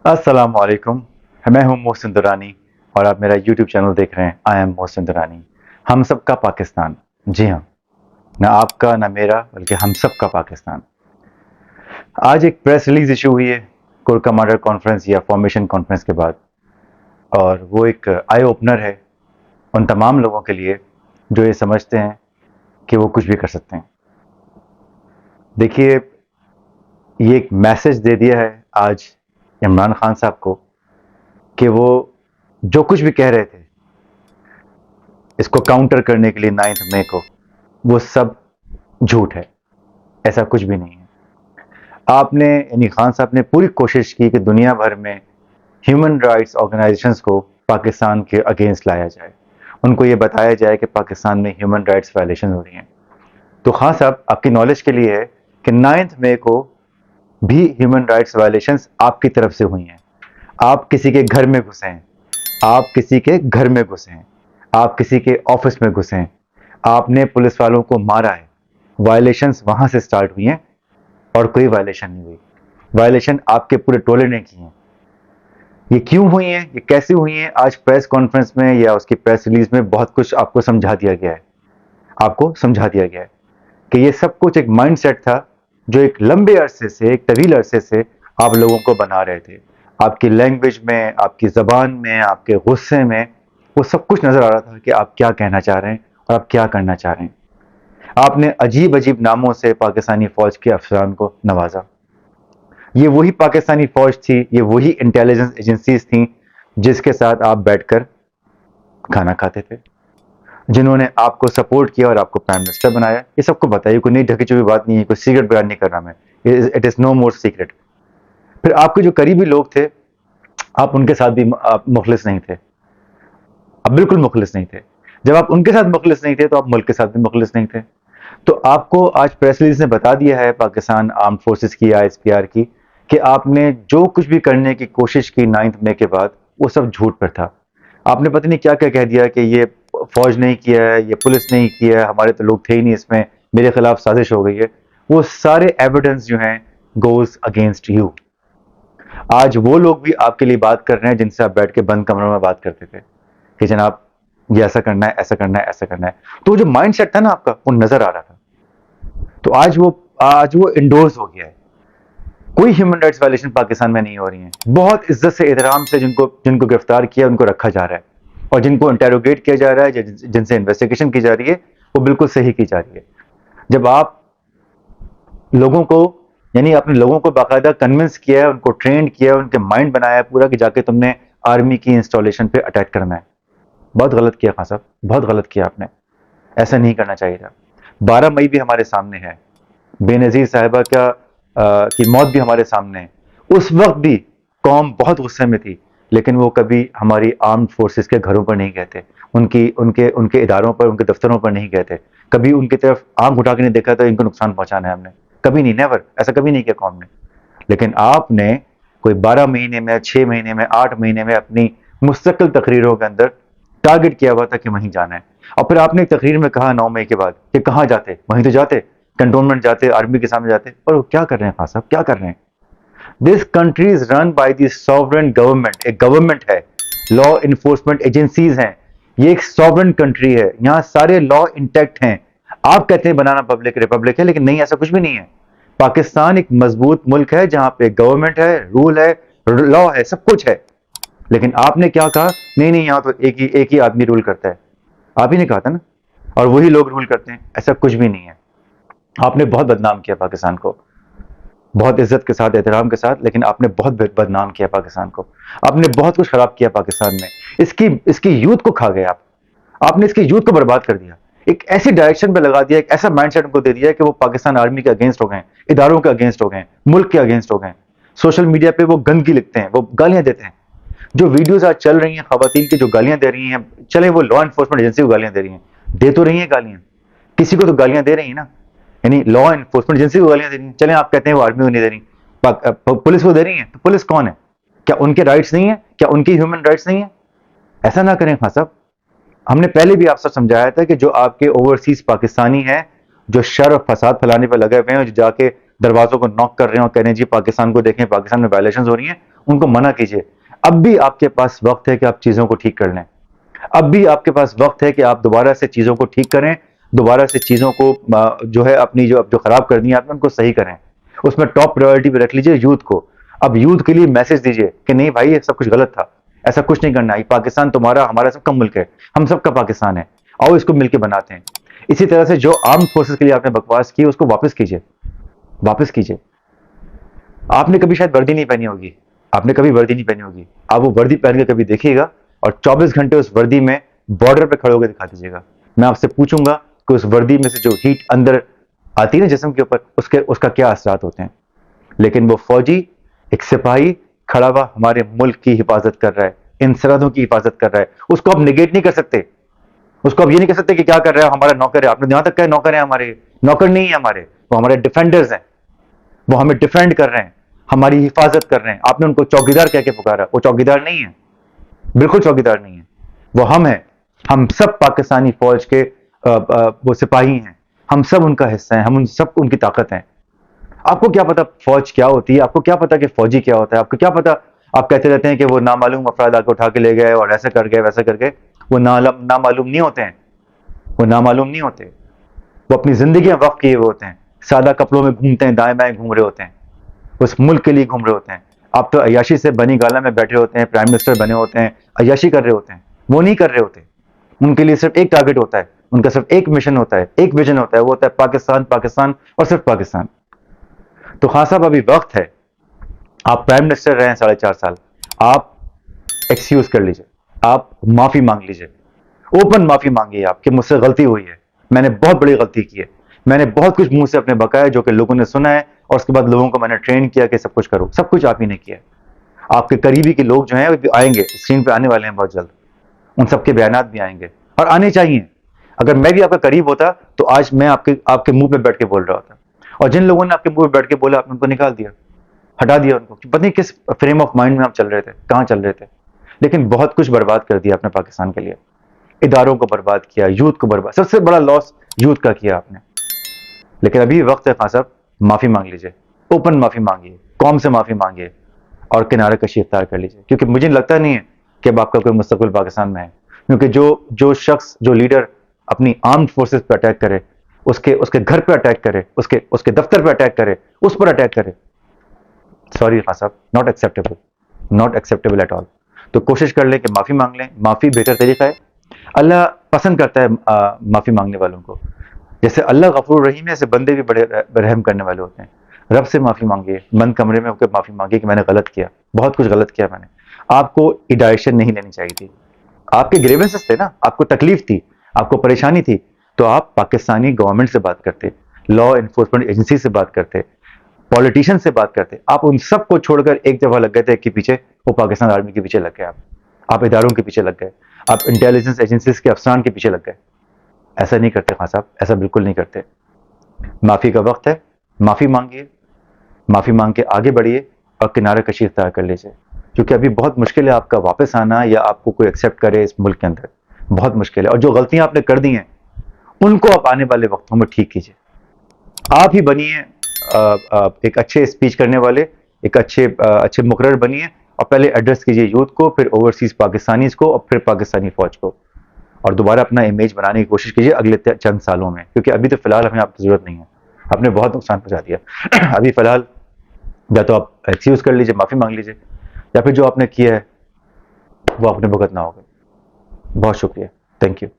अस्सलाम वालेकुम। मैं हूं मोहसिन दुरानी और आप मेरा यूट्यूब चैनल देख रहे हैं। I am Mohsin Durrani. हम सबका पाकिस्तान। जी हाँ, ना आपका ना मेरा बल्कि हम सबका पाकिस्तान। आज एक प्रेस रिलीज इशू हुई है कोर कमांडर कॉन्फ्रेंस या फॉर्मेशन कॉन्फ्रेंस के बाद, और वो एक आई ओपनर है उन तमाम लोगों के लिए जो ये समझते हैं कि वो कुछ भी कर सकते हैं। देखिए, ये एक मैसेज दे दिया है आज इमरान खान साहब को कि वो जो कुछ भी कह रहे थे इसको काउंटर करने के लिए 9 मई को, वो सब झूठ है। ऐसा कुछ भी नहीं है। आपने यानी खान साहब ने पूरी कोशिश की कि दुनिया भर में ह्यूमन राइट्स ऑर्गेनाइजेशंस को पाकिस्तान के अगेंस्ट लाया जाए, उनको ये बताया जाए कि पाकिस्तान में ह्यूमन राइट्स वायलेशन हो रही हैं। तो खान साहब, आपकी नॉलेज के लिए है कि 9 मई को भी ह्यूमन राइट्स वायलेशंस आपकी तरफ से हुई हैं। आप किसी के घर में घुसे हैं, आप किसी के घर में घुसे हैं, आप किसी के ऑफिस में घुसे हैं, आपने पुलिस वालों को मारा है। वायलेशंस वहां से स्टार्ट हुई हैं और कोई वायलेशन नहीं हुई। वायलेशन आपके पूरे टोले ने की हैं। ये क्यों हुई हैं, ये कैसे हुई हैं, आज प्रेस कॉन्फ्रेंस में या उसकी प्रेस रिलीज में बहुत कुछ आपको समझा दिया गया है। आपको समझा दिया गया है कि ये सब कुछ एक माइंडसेट था जो एक लंबे अरसे से, एक तवील अरसे से आप लोगों को बना रहे थे। आपकी लैंग्वेज में, आपकी ज़बान में, आपके गुस्से में वो सब कुछ नज़र आ रहा था कि आप क्या कहना चाह रहे हैं और आप क्या करना चाह रहे हैं। आपने अजीब अजीब नामों से पाकिस्तानी फ़ौज के अफसरान को नवाजा। ये वही पाकिस्तानी फ़ौज थी, ये वही इंटेलिजेंस एजेंसीज थी जिसके साथ आप बैठकर खाना खाते थे, जिन्होंने आपको सपोर्ट किया और आपको प्राइम मिनिस्टर बनाया। ये सबको बताइए, कोई नई ढकी छुपी बात नहीं है, कोई सीक्रेट बयान नहीं कर रहा मैं। It is no more secret. फिर आपके जो करीबी लोग थे, आप उनके साथ भी आप मुखलिस नहीं थे। आप बिल्कुल मुखलिस नहीं थे। जब आप उनके साथ मुखलिस नहीं थे तो आप मुल्क के साथ भी मुखलिस नहीं थे। तो आपको आज प्रेस रिलीज ने बता दिया है पाकिस्तान आर्म फोर्सेस की, आईएसपीआर की, कि आपने जो कुछ भी करने की कोशिश की 9 मई के बाद, वो सब झूठ पर था। आपने पता नहीं क्या क्या कह दिया कि ये फौज नहीं किया है, ये पुलिस नहीं किया है, हमारे तो लोग थे ही नहीं इसमें, मेरे खिलाफ साजिश हो गई है। वो सारे एविडेंस जो हैं गोज अगेंस्ट यू। आज वो लोग भी आपके लिए बात कर रहे हैं जिनसे आप बैठ के बंद कमरों में बात करते थे कि जनाब ये ऐसा करना है, ऐसा करना है, ऐसा करना है। तो जो माइंड सेट था ना आपका, वो नजर आ रहा था। तो आज वो इंडोर्स हो गया है। कोई ह्यूमन राइट्स वायलेशन पाकिस्तान में नहीं हो रही है। बहुत इज्जत से, एहतराम से जिनको जिनको गिरफ्तार किया उनको रखा जा रहा है, और जिनको इंटेरोगेट किया जा रहा है, जिनसे इन्वेस्टिगेशन की जा रही है, वो बिल्कुल सही की जा रही है। जब आप लोगों को, यानी अपने लोगों को बाकायदा कन्विंस किया है, उनको ट्रेंड किया है, उनके माइंड बनाया है पूरा कि जाके तुमने आर्मी की इंस्टॉलेशन पे अटैक करना है। बहुत गलत किया खान साहब, बहुत गलत किया आपने। ऐसा नहीं करना चाहिए था। 12 मई भी हमारे सामने है, बेनज़ीर साहिबा की मौत भी हमारे सामने है। उस वक्त भी कौम बहुत गुस्से में थी, लेकिन वो कभी हमारी आर्म्ड फोर्सेस के घरों पर नहीं गए थे, उनकी उनके उनके इदारों पर, उनके दफ्तरों पर नहीं गए थे। कभी उनकी तरफ आंख उठा के नहीं देखा था इनको नुकसान पहुंचाना है हमने, कभी नहीं, नेवर, ऐसा कभी नहीं किया कौम ने। लेकिन आपने कोई 12 महीने में, 6 महीने में, 8 महीने में अपनी मुस्तकिल तकरीरों के अंदर टारगेट किया हुआ था कि वहीं जाना है। और फिर आपने एक तकरीर में कहा 9 मई के बाद कि कहाँ जाते, वहीं तो जाते, कंटोनमेंट जाते, आर्मी के सामने जाते। और वो क्या कर रहे हैं खान साहब, क्या कर रहे हैं? This country is run by the sovereign government. एक गवर्नमेंट है, लॉ इन्फोर्समेंट एजेंसीज हैं। ये एक सॉवरेन कंट्री है, यहाँ सारे लॉ इंटैक्ट हैं। आप कहते हैं बनाना पब्लिक रिपब्लिक है, लेकिन नहीं, ऐसा कुछ भी नहीं है। पाकिस्तान एक मजबूत मुल्क है जहां पे गवर्नमेंट है, रूल है, लॉ है, सब कुछ है। लेकिन आपने क्या कहा? नहीं नहीं, यहाँ तो एक ही आदमी रूल करता है। आप ही ने कहा था ना, और वही लोग रूल करते हैं। ऐसा कुछ भी नहीं है। आपने बहुत बदनाम किया पाकिस्तान को, बहुत इज्जत के साथ, एहतराम के साथ, लेकिन आपने बहुत बदनाम किया पाकिस्तान को। आपने बहुत कुछ खराब किया पाकिस्तान में। इसकी यूथ को खा गए आप। आपने इसकी यूथ को बर्बाद कर दिया। एक ऐसी डायरेक्शन पे लगा दिया, एक ऐसा माइंडसेट उनको दे दिया कि वो पाकिस्तान आर्मी के अगेंस्ट हो गए, इदारों के अगेंस्ट हो गए, मुल्क के अगेंस्ट हो गए। सोशल मीडिया पे वो गंदगी लिखते हैं, वो गालियां देते हैं। जो वीडियोस आज चल रही हैं खवातीन की, जो गालियां दे रही हैं, चले वो लॉ एनफोर्समेंट एजेंसी को गालियां दे रही हैं, दे तो रही हैं गालियां, किसी को तो गालियां दे रही हैं ना, यानी लॉ एनफोर्समेंट एजेंसी को गालियां दे रही हैं। चले आप कहते हैं वो आर्मी को नहीं दे रही, पुलिस को दे रही है, तो पुलिस कौन है? क्या उनके राइट्स नहीं है? क्या उनकी ह्यूमन राइट्स नहीं है? ऐसा ना करें खान साहब। हमने पहले भी आपसे समझाया था कि जो आपके ओवरसीज पाकिस्तानी हैं, जो शर और फसाद फैलाने पर लगे हुए हैं, जो जाके दरवाजों को नॉक कर रहे हैं और कह रहे हैं जी पाकिस्तान को देखें, पाकिस्तान में वायलेशन हो रही हैं, ان کو منع کیجیے. اب بھی آپ کے پاس وقت ہے کہ آپ چیزوں کو ٹھیک کر لیں. اب بھی آپ کے پاس وقت ہے کہ آپ دوبارہ سے چیزوں کو ٹھیک کریں, دوبارہ سے چیزوں کو جو ہے اپنی جو خراب کرنی ہے آپ نے ان کو صحیح کریں. اس میں ٹاپ پرائیورٹی پہ رکھ لیجیے یوتھ کو. اب یوتھ کے لیے میسج دیجیے کہ نہیں بھائی یہ سب کچھ غلط تھا, ایسا کچھ نہیں کرنا. یہ پاکستان تمہارا ہمارا سب کا ملک ہے, ہم سب کا پاکستان ہے, آؤ اس کو مل کے بناتے ہیں. اسی طرح سے جو آرمڈ فورسز کے لیے آپ نے بکواس کی اس کو واپس کیجیے, واپس کیجیے. آپ نے کبھی شاید وردی نہیں پہنی ہوگی, آپ نے کبھی وردی نہیں پہنی ہوگی, آپ وہ وردی پہن کے کبھی دیکھیے گا اور 24 گھنٹے اس وردی میں بارڈر پہ کھڑے ہو کے دکھا دیجیے گا. میں آپ سے پوچھوں گا کہ اس وردی میں سے جو ہیٹ اندر آتی ہے نا جسم کے اوپر, اس کا کیا اثرات ہوتے ہیں. لیکن وہ فوجی, ایک سپاہی کھڑا ہوا ہمارے ملک کی حفاظت کر رہا ہے, ان سرحدوں کی حفاظت کر رہا ہے, اس کو آپ نگیٹ نہیں کر سکتے. اس کو آپ یہ نہیں کہہ سکتے کہ کیا کر رہا ہے, ہمارا نوکر ہے. آپ نے یہاں تک کہا نوکر ہیں ہمارے, نوکر نہیں ہے ہمارے, وہ ہمارے ڈیفینڈرز ہیں, وہ ہمیں ڈیفینڈ کر رہے ہیں, ہماری حفاظت کر رہے ہیں. آپ نے ان کو چوکیدار کہہ کے پکارا, وہ چوکیدار نہیں ہے, بالکل چوکیدار نہیں ہے. وہ ہم ہیں, ہم سب پاکستانی فوج کے وہ سپاہی ہیں, ہم سب ان کا حصہ ہیں, ہم سب ان کی طاقت ہیں. آپ کو کیا پتا فوج کیا ہوتی ہے, آپ کو کیا پتا کہ فوجی کیا ہوتا ہے, آپ کو کیا پتا. آپ کہتے رہتے ہیں کہ وہ نامعلوم افراد آ کے اٹھا کے لے گئے اور ایسے کر گئے ویسے کر گئے. وہ نامعلوم نہیں ہوتے ہیں, وہ نامعلوم نہیں ہوتے. وہ اپنی زندگیاں وقف کیے ہوئے ہوتے ہیں, سادہ کپڑوں میں گھومتے ہیں, دائیں بائیں گھوم رہے ہوتے ہیں, اس ملک کے لیے گھوم رہے ہوتے ہیں. آپ تو عیاشی سے بنی گالا میں بیٹھے ہوتے ہیں, پرائم منسٹر بنے ہوتے ہیں, عیاشی کر رہے ہوتے ہیں. وہ نہیں کر رہے ہوتے. ان کے لیے صرف ایک ٹارگٹ ہوتا ہے, ان کا صرف ایک مشن ہوتا ہے, ایک ویژن ہوتا ہے, وہ ہوتا ہے پاکستان, پاکستان اور صرف پاکستان. تو خان صاحب ابھی وقت ہے, آپ پرائم منسٹر رہے ہیں 4.5 سال, آپ ایکسکیوز کر لیجیے, آپ معافی مانگ لیجیے, اوپن معافی مانگیے آپ کہ مجھ سے غلطی ہوئی ہے, میں نے بہت بڑی غلطی کی ہے, میں نے بہت کچھ منہ سے اپنے بکایا جو کہ لوگوں نے سنا ہے, اور اس کے بعد لوگوں کو میں نے ٹرین کیا کہ سب کچھ کرو. سب کچھ آپ ہی نے کیا ہے. آپ کے قریبی کے لوگ جو ہیں وہ آئیں گے, اسکرین پہ آنے والے ہیں بہت جلد, ان سب کے بیانات بھی آئیں گے اور آنے چاہیے. اگر میں بھی آپ کا قریب ہوتا تو آج میں آپ کے منہ پہ بیٹھ کے بول رہا ہوتا, اور جن لوگوں نے آپ کے منہ پہ بیٹھ کے بولا آپ نے ان کو نکال دیا, ہٹا دیا ان کو. پتہ نہیں کس فریم آف مائنڈ میں آپ چل رہے تھے, کہاں چل رہے تھے. لیکن بہت کچھ برباد کر دیا آپ نے پاکستان کے لیے, اداروں کو برباد کیا, یوتھ کو برباد, سب سے بڑا لاس یوتھ کا کیا آپ نے. لیکن ابھی وقت ہے خان صاحب, معافی مانگ لیجیے, اوپن معافی مانگیے, قوم سے معافی مانگیے اور کنارے کشی اختیار کر لیجیے. کیونکہ مجھے لگتا نہیں ہے کہ اب آپ کا کوئی مستقبل پاکستان میں ہے. کیونکہ جو شخص, جو لیڈر اپنی آرمڈ فورسز پہ اٹیک کرے, اس کے گھر پہ اٹیک کرے, اس کے دفتر پہ اٹیک کرے, اس پر اٹیک کرے, سوری خان صاحب, not acceptable, not acceptable at all. تو کوشش کر لیں کہ معافی مانگ لیں. معافی بہتر طریقہ ہے, اللہ پسند کرتا ہے معافی مانگنے والوں کو. جیسے اللہ غفور الرحیم ہے, ایسے بندے بھی بڑے رحم کرنے والے ہوتے ہیں. رب سے معافی مانگیے, بند کمرے میں ہو کے معافی مانگیے کہ میں نے غلط کیا, بہت کچھ غلط کیا میں نے. آپ کو ایڈائشن نہیں لینی چاہیے تھی. آپ کے گریونسز تھے نا, آپ کو تکلیف تھی, آپ کو پریشانی تھی, تو آپ پاکستانی گورنمنٹ سے بات کرتے, لا انفورسمنٹ ایجنسی سے بات کرتے, پولیٹیشین سے بات کرتے. آپ ان سب کو چھوڑ کر ایک دفعہ لگ گئے تھے کہ پیچھے, وہ پاکستان آرمی کے پیچھے لگ گئے. آپ اداروں کے پیچھے لگ گئے, آپ انٹیلیجنس ایجنسیز کے افسران کے پیچھے لگ گئے. ایسا نہیں کرتے خان صاحب, ایسا بالکل نہیں کرتے. معافی کا وقت ہے, معافی مانگیے, معافی مانگ کے آگے بڑھیے اور کنارے کشی اختیار کر لیجیے. کیونکہ ابھی بہت مشکل ہے آپ کا واپس آنا, یا آپ کو کوئی ایکسیپٹ کرے اس ملک کے اندر, بہت مشکل ہے. اور جو غلطیاں آپ نے کر دی ہیں ان کو آپ آنے والے وقتوں میں ٹھیک کیجیے. آپ ہی بنیے ایک اچھے اسپیچ کرنے والے, ایک اچھے مقرر بنیے, اور پہلے ایڈریس کیجیے یوتھ کو, پھر اوورسیز پاکستانیز کو, اور پھر پاکستانی فوج کو, اور دوبارہ اپنا امیج بنانے کی کوشش کیجیے اگلے چند سالوں میں. کیونکہ ابھی تو فی الحال ہمیں آپ کی ضرورت نہیں ہے, آپ نے بہت نقصان پہنچا دیا. ابھی فی الحال یا تو آپ ایکسکیوز کر لیجیے, معافی مانگ لیجیے, یا پھر جو آپ نے کیا ہے وہ آپ نے بھگتنا ہوگا. بہت شکریہ, تھینک یو.